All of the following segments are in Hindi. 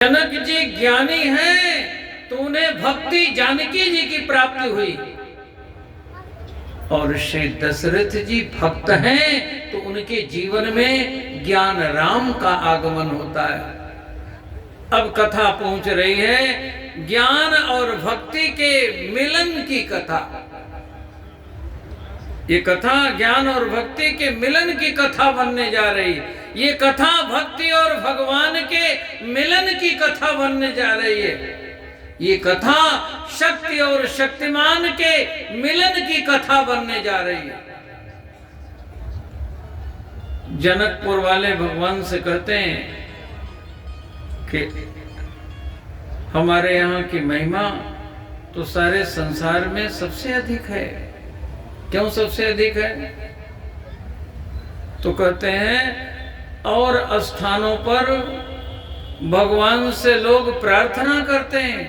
जनक जी ज्ञानी हैं तो उन्हें भक्ति जानकी जी की प्राप्ति हुई, और श्री दशरथ जी भक्त हैं तो उनके जीवन में ज्ञान राम का आगमन होता है। अब कथा पहुंच रही है ज्ञान और भक्ति के मिलन की कथा। ये कथा ज्ञान और भक्ति के मिलन की कथा बनने जा रही है। ये कथा भक्ति और भगवान के मिलन की कथा बनने जा रही है। ये कथा शक्ति और शक्तिमान के मिलन की कथा बनने जा रही है। जनकपुर वाले भगवान से कहते हैं कि हमारे यहाँ की महिमा तो सारे संसार में सबसे अधिक है। क्यों सबसे अधिक है? तो कहते हैं और स्थानों पर भगवान से लोग प्रार्थना करते हैं,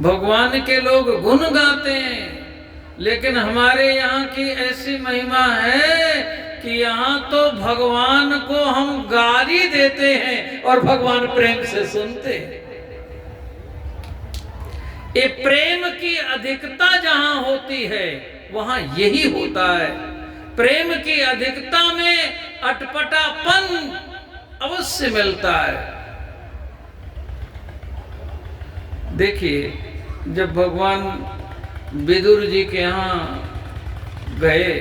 भगवान के लोग गुण गाते हैं, लेकिन हमारे यहाँ की ऐसी महिमा है कि यहाँ तो भगवान को हम गाली देते हैं और भगवान प्रेम से सुनते हैं। ये प्रेम की अधिकता जहाँ होती है वहाँ यही होता है। प्रेम की अधिकता में अटपटापन अवश्य मिलता है। देखिए, जब भगवान विदुर जी के यहाँ गए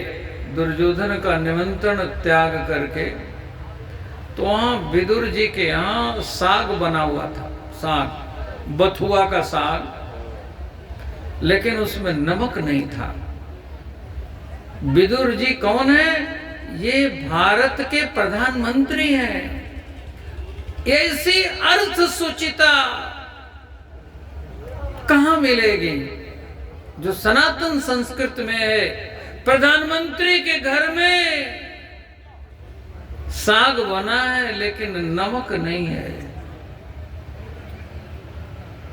दुर्योधन का निमंत्रण त्याग करके, तो वहाँ विदुर जी के यहाँ साग बना हुआ था, साग, बथुआ का साग, लेकिन उसमें नमक नहीं था। विदुर जी कौन है? ये भारत के प्रधानमंत्री हैं। ऐसी अर्थ सुचिता कहां मिलेगी जो सनातन संस्कृत में है? प्रधानमंत्री के घर में साग बना है लेकिन नमक नहीं है।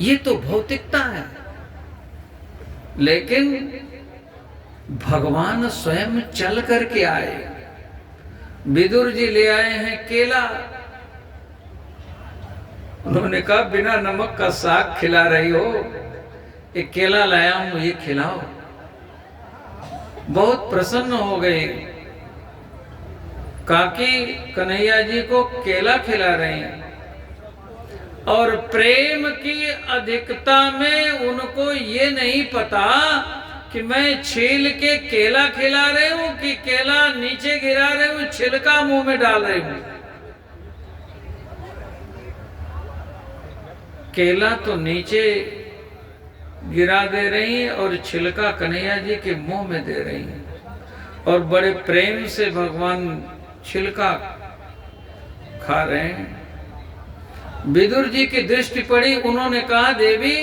ये तो भौतिकता है, लेकिन भगवान स्वयं चल करके आए। विदुर जी ले आए हैं केला। उन्होंने कहा बिना नमक का साग खिला रही हो, एक केला लाया हूं, ये खिलाओ। बहुत प्रसन्न हो गए। काकी कन्हैया जी को केला खिला रहे हैं, और प्रेम की अधिकता में उनको ये नहीं पता कि मैं छील के केला खिला रहे हूं कि केला नीचे गिरा रहे हूं, छिलका मुंह में डाल रहे हूं। केला तो नीचे गिरा दे रही है और छिलका कन्हैया जी के मुंह में दे रही है, और बड़े प्रेम से भगवान छिलका खा रहे हैं। विदुर जी की दृष्टि पड़ी, उन्होंने कहा देवी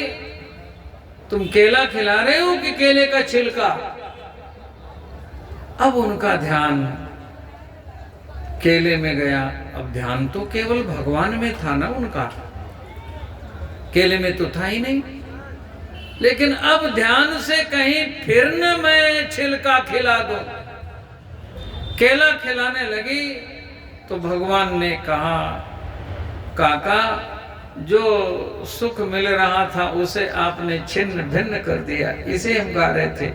तुम केला खिला रहे हो कि केले का छिलका? अब उनका ध्यान केले में गया। अब ध्यान तो केवल भगवान में था ना उनका, केले में तो था ही नहीं। लेकिन अब ध्यान से कहीं फिर न मैं छिलका खिला दूं। केला खिलाने लगी तो भगवान ने कहा काका, जो सुख मिल रहा था उसे आपने छिन्न भिन्न कर दिया। इसे हम गा रहे थे,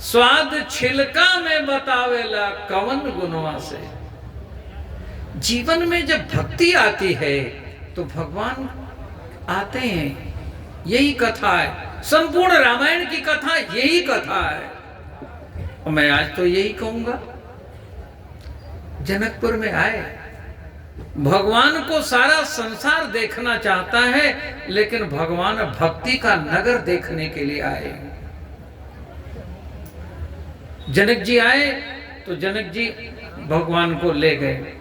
स्वाद छिलका में बतावेला कवन गुणवा से। जीवन में जब भक्ति आती है तो भगवान आते हैं। यही कथा है, संपूर्ण रामायण की कथा यही कथा है। और मैं आज तो यही कहूंगा। जनकपुर में आए, भगवान को सारा संसार देखना चाहता है, लेकिन भगवान भक्ति का नगर देखने के लिए आए। जनक जी आए तो जनक जी भगवान को ले गए।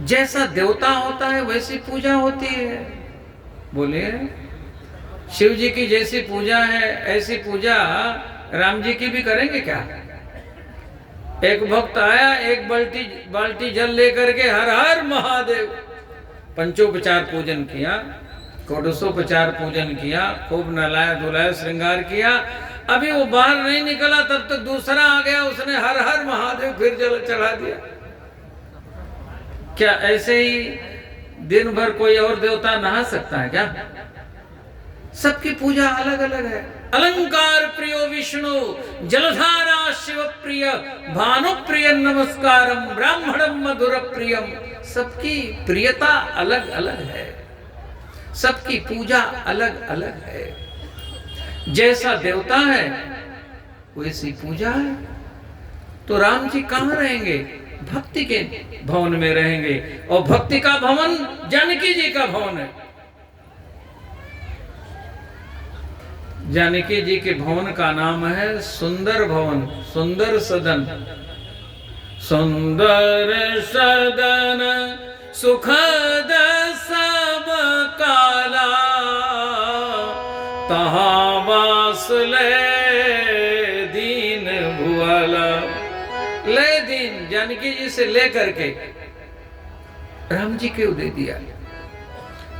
जैसा देवता होता है वैसी पूजा होती है। बोलिए, शिव जी की जैसी पूजा है ऐसी पूजा राम जी की भी करेंगे क्या? एक भक्त आया, एक बाल्टी जल लेकर के हर हर महादेव, पंचोपचार पूजन किया, षोडशोपचार पूजन किया, खूब नहलाया धुलाया श्रृंगार किया। अभी वो बाहर नहीं निकला तब तक दूसरा आ गया, उसने हर हर महादेव फिर जल चढ़ा दिया। क्या ऐसे ही दिन भर कोई और देवता नहा सकता है क्या? सबकी पूजा अलग अलग है। अलंकार प्रियो विष्णु, जलधारा शिव प्रिय, भानु प्रिय नमस्कारम, ब्राह्मणम मधुर प्रियम। सबकी प्रियता अलग अलग है, सबकी पूजा अलग अलग है। जैसा देवता है वैसी पूजा है। तो राम जी कहाँ रहेंगे? भक्ति के भवन में रहेंगे, और भक्ति का भवन जानकी जी का भवन है। जानकी जी के भवन का नाम है सुंदर भवन, सुंदर सदन। सुंदर सदन सुखद सब काला, तहाँ वास ले दीन भुआला। ले दीन जानकी जी से लेकर के राम जी क्यों दे दिया?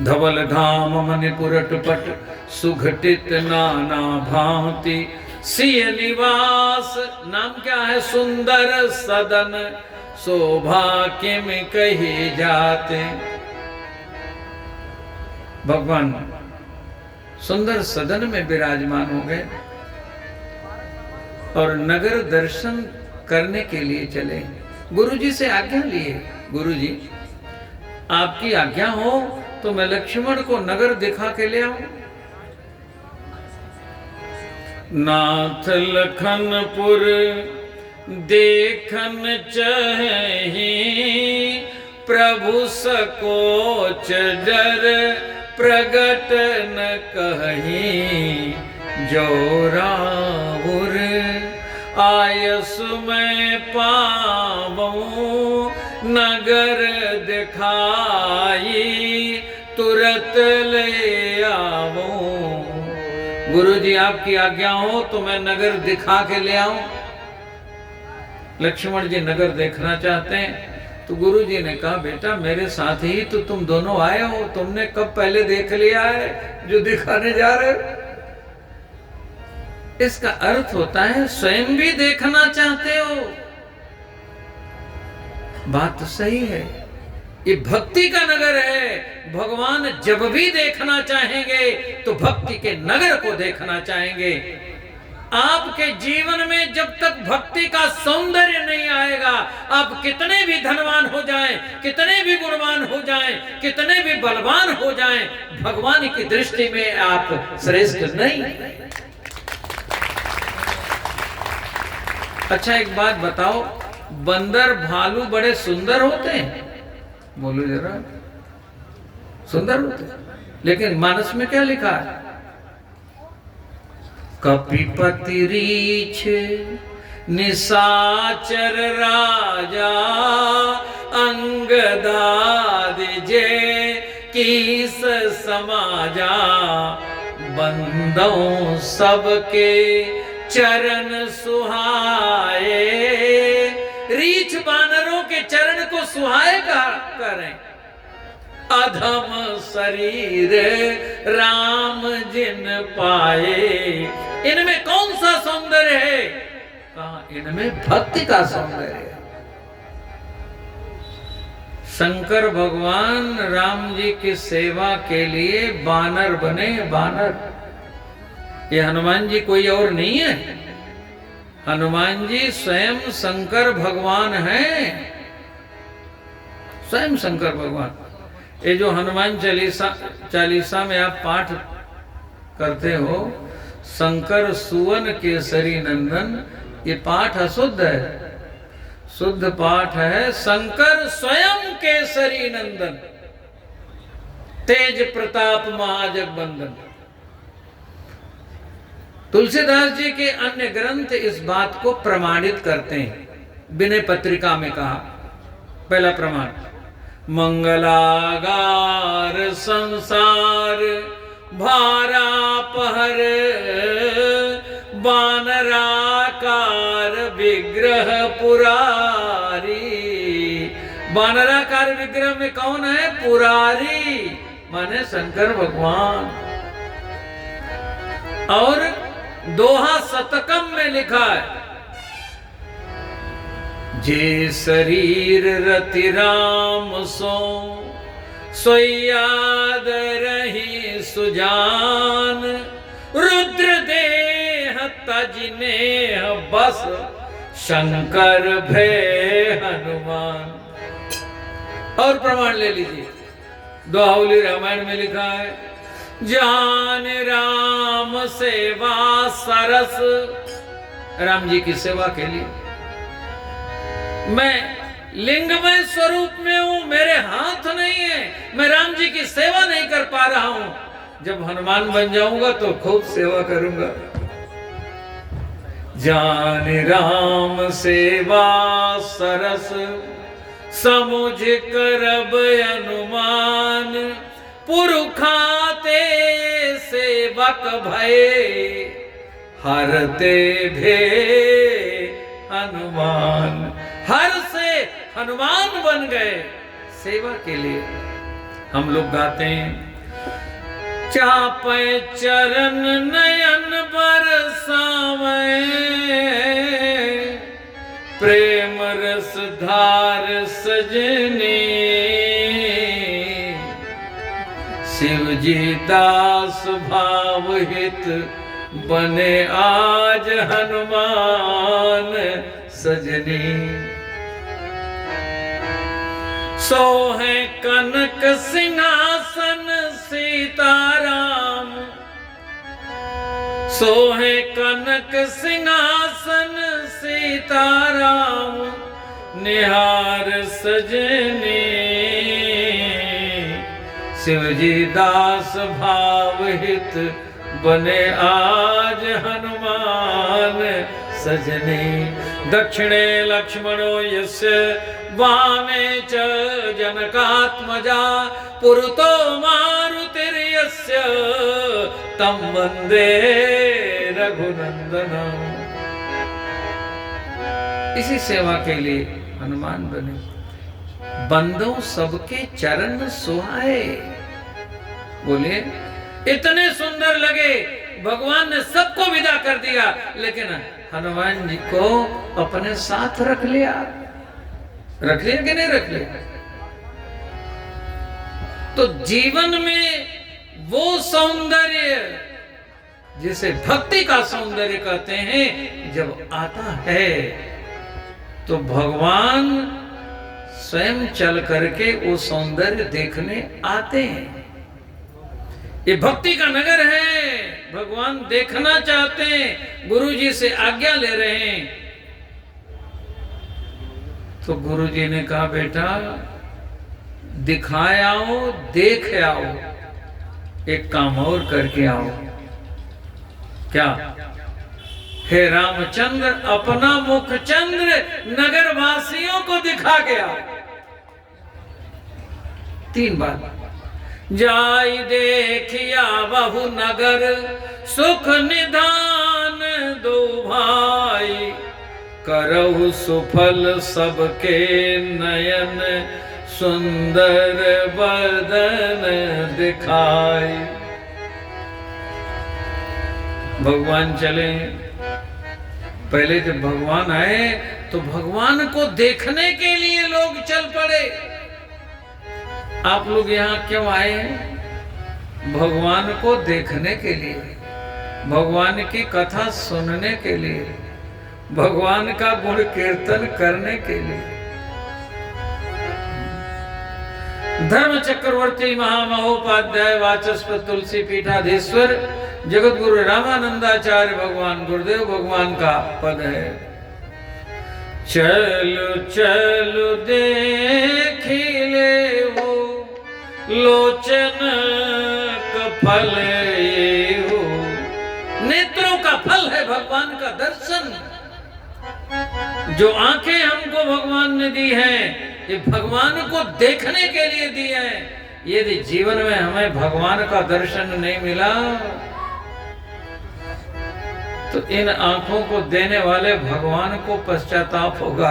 धवल धाम मणिपुरट पट, सुघटित नाना भांति, सिय निवास। नाम क्या है? सुंदर सदन, शोभा किम कही जाते। भगवान सुंदर सदन में विराजमान हो गए और नगर दर्शन करने के लिए चले। गुरुजी से आज्ञा लिए, गुरुजी आपकी आज्ञा हो तो मैं लक्ष्मण को नगर दिखा के ले आऊं। नाथ लखनपुर देखन चाहि, प्रभु सकोच डर प्रगट न कहीं। जो रावुर आयस में पावूं, नगर दिखाई तुरत ले आवूं। गुरुजी आपकी आज्ञा हो तो मैं नगर दिखा के ले आऊं। लक्ष्मण जी नगर देखना चाहते हैं। तो गुरुजी ने कहा बेटा मेरे साथ ही तो तुम दोनों आए हो, तुमने कब पहले देख लिया है जो दिखाने जा रहे हो? इसका अर्थ होता है स्वयं भी देखना चाहते हो। बात तो सही है, ये भक्ति का नगर है। भगवान जब भी देखना चाहेंगे तो भक्ति के नगर को देखना चाहेंगे। आपके जीवन में जब तक भक्ति का सौंदर्य नहीं आएगा, आप कितने भी धनवान हो जाएं, कितने भी गुणवान हो जाएं, कितने भी बलवान हो जाएं, भगवान की दृष्टि में आप श्रेष्ठ नहीं। अच्छा एक बात बताओ, बंदर भालू बड़े सुंदर होते हैं? बोलो जरा, सुंदर होते हैं, लेकिन मानस में क्या लिखा है? कपिपति रीछ निशाचर राजा, अंगदादि जे कीस समाजा। बंदों सबके चरण सुहाए, रीछ बानरों के चरण को सुहाए करें। अधम शरीर राम जिन पाए। इनमें कौन सा सौंदर्य है? कहा इनमें भक्ति का सौंदर्य है। शंकर भगवान राम जी की सेवा के लिए बानर बने, बानर। ये हनुमान जी कोई और नहीं है, हनुमान जी स्वयं शंकर भगवान हैं, स्वयं शंकर भगवान। ये जो हनुमान चालीसा में आप पाठ करते हो, शंकर सुवन केसरी नंदन, ये पाठ अशुद्ध है, शुद्ध पाठ है शंकर स्वयं केसरी नंदन, तेज प्रताप महाजगबंदन। तुलसीदास जी के अन्य ग्रंथ इस बात को प्रमाणित करते हैं। विनय पत्रिका में कहा, पहला प्रमाण, मंगलागार संसार भारा पहर, बानराकार विग्रह पुरारी। बानराकार विग्रह में कौन है? पुरारी माने शंकर भगवान। और दोहा शतकम में लिखा है, जे शरीर रति राम सो, सोई याद रही सुजान, रुद्र देह तजने बस, शंकर भय हनुमान। और प्रमाण ले लीजिए, दोहावली रामायण में लिखा है, जान राम सेवा सरस। राम जी की सेवा के लिए मैं लिंगमय स्वरूप में हूं, मेरे हाथ नहीं है, मैं राम जी की सेवा नहीं कर पा रहा हूं। जब हनुमान बन जाऊंगा तो खूब सेवा करूंगा। जान राम सेवा सरस, समुझ करब अनुमान, पुरखाते सेवक भय, हरते भे हनुमान। हर से हनुमान बन गए सेवा के लिए। हम लोग गाते हैं, चापे चरण नयन बरसावे, प्रेम रस धार सजनी, शिव जी दास भाव हित, बने आज हनुमान सजनी। सोहे कनक सिंहासन सीताराम, सोहे कनक सिंहासन सीताराम, निहार सजनी, शिवजी दास भाव हित, बने आज हनुमान सजनी। दक्षिणे लक्ष्मणो यस्य, वामे च जनकात्मजा, पुरतो मारुतिर्यस्य, तं वन्दे रघुनंदनम। इसी सेवा के लिए हनुमान बने। बंदो सबके चरण सुहाए। बोले इतने सुंदर लगे, भगवान ने सबको विदा कर दिया, लेकिन हनुमान जी को अपने साथ रख लिया। रख लिया कि नहीं रख लिया? तो जीवन में वो सौंदर्य जिसे भक्ति का सौंदर्य कहते हैं, जब आता है तो भगवान स्वयं चल करके वो सौंदर्य देखने आते हैं। ये भक्ति का नगर है, भगवान देखना चाहते हैं, गुरु जी से आज्ञा ले रहे हैं। तो गुरु जी ने कहा, बेटा दिखाए आओ, देख आओ, एक काम और करके आओ। क्या? हे रामचंद्र, अपना मुख चंद्र नगर वासियों को दिखा के आओ। 3 बार। जाई देखिया बहु नगर, सुख निधान दो भाई, करहु सुफल सबके नयन, सुंदर बदन दिखाई। भगवान चले, पहले जब भगवान आए तो भगवान को देखने के लिए लोग चल पड़े। आप लोग यहाँ क्यों आए हैं? भगवान को देखने के लिए, भगवान की कथा सुनने के लिए, भगवान का गुण कीर्तन करने के लिए। धर्म चक्रवर्ती महामहोपाध्याय वाचस्पति तुलसी पीठाधीश्वर जगत गुरु रामानंदाचार्य भगवान गुरुदेव भगवान का पद है। चलो चलो देखी ले वो लोचन का फल ये हो। नेत्रों का फल है भगवान का दर्शन। जो आंखें हमको भगवान ने दी हैं, ये भगवान को देखने के लिए दी हैं। यदि जीवन में हमें भगवान का दर्शन नहीं मिला तो इन आंखों को देने वाले भगवान को पश्चाताप होगा,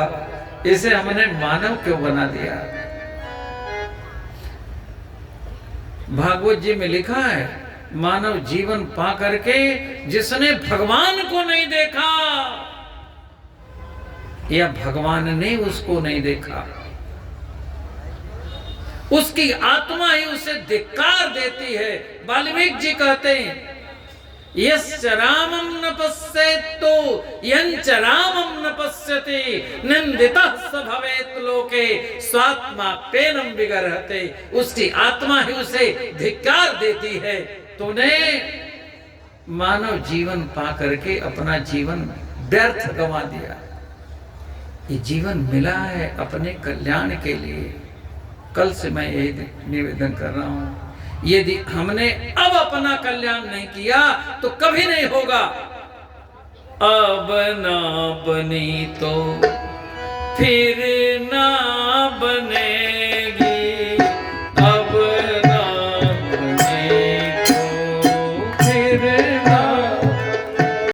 इसे हमने मानव क्यों बना दिया। भागवत जी में लिखा है, मानव जीवन पा करके जिसने भगवान को नहीं देखा या भगवान ने उसको नहीं देखा, उसकी आत्मा ही उसे धिक्कार देती है। वाल्मीकि जी कहते हैं यश्च रामं न पश्येत्तो यञ्च रामं न पश्यति निंदितः स भवेत् लोके स्वात्मा पेनम विगर्हते। उसकी आत्मा ही उसे धिक्कार देती है। तूने मानव जीवन पा करके अपना जीवन व्यर्थ गंवा दिया। ये जीवन मिला है अपने कल्याण के लिए। कल से मैं यही निवेदन कर रहा हूं, यदि हमने अब अपना कल्याण नहीं किया तो कभी नहीं होगा। अब ना बनी तो फिर